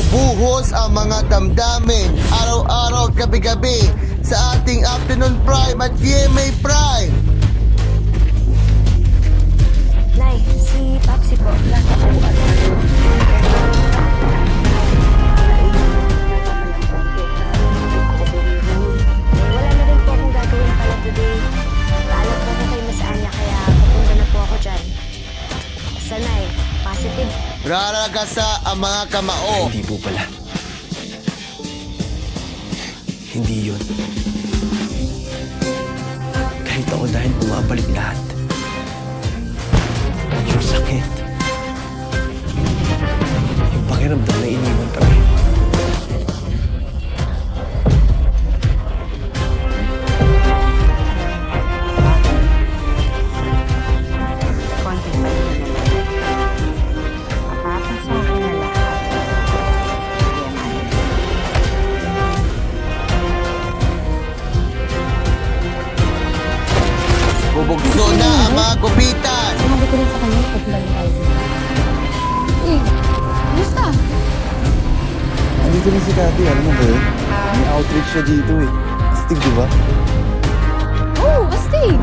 Bumubuhos ang mga damdamin araw-araw, gabi-gabi sa ating Afternoon Prime at GMA Prime. Nay, si Papsi po. Wala na rin po akong gagawin pala today. Paalam po ko kay Miss Anya kaya pupunta na po ako dyan. Basta Nay, positive. Raragasa ang mga kamao. Hindi po pala. Hindi yun. Kahit ako dahil bumabalik lahat. Yung sakit. Yung pakiramdam na iniwan kami. Konting pahinga na lang. Mapapasakin na lahat. Kaya mahal. Bubugso na ang mga gupitan. Sinabi ko rin sa kanya, paglang tayo. Gusta? Andito rin si Kati, alam mo ba yun? May outreach siya dito eh. Astig, di ba? Oo, astig!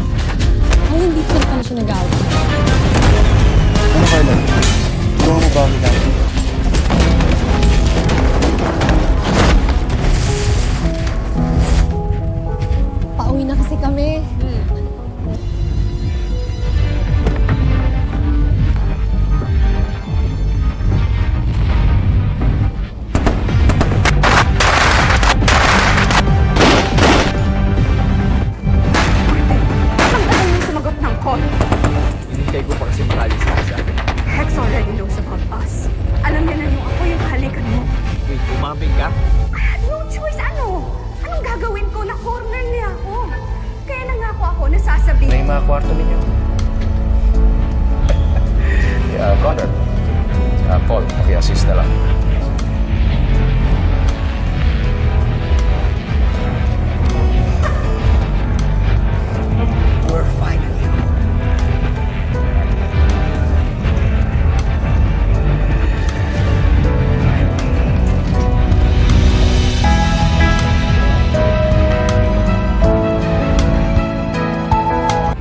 Ay, hindi ko pala siya nag-out. Ano Carla? Ikaw mo ba kami Kati? Pauwi na kasi kami. Ang tagal niyo sumagot ng call. Hinintay ko pa kasi makalis ka sa akin. Hex already knows about us. Alam niya na yung ako yung halikan mo. Wait, umaming ka? I had no choice. Ano? Anong gagawin ko? Na-corner niya ako. Kaya nangako ako na sasabihin. May mga kwarto ninyo. Connor. Paul, paki-assist na lang. We're finally home.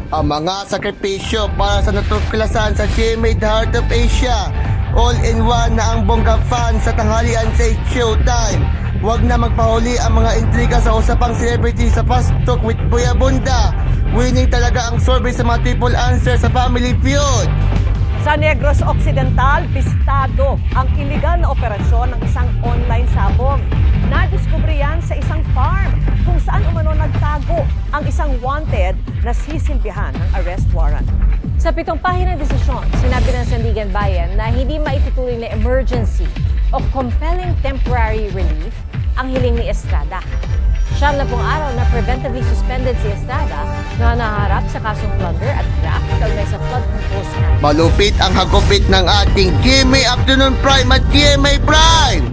Ang mga sakripisyo para sa natuklasan sa GMA The Heart of Asia. All-in-one na ang bongga fan sa tanghalian sa Showtime. Huwag na magpahuli ang mga intriga sa usapang celebrity sa Fast Talk with Boy Abunda. Winning talaga ang survey sa mga triple answer sa Family Feud. Sa Negros Occidental, pistado ang iligal na operasyon ng isang online sabong. Nadiskubre yan sa isang farm kung saan umano nagtago ang isang wanted na sisilbihan ng arrest warrant. Sa 7 pahina ng desisyon, sinabi ng Sandigan Bayan na hindi maitutuloy na emergency o compelling temporary relief ang hiling ni Estrada. 7 araw na preventively suspended si Estrada na naharap sa kasong plunder at graft kaugnay sa flood control scandal. Malupit ang hagupit ng ating GMA Afternoon Prime at GMA Prime.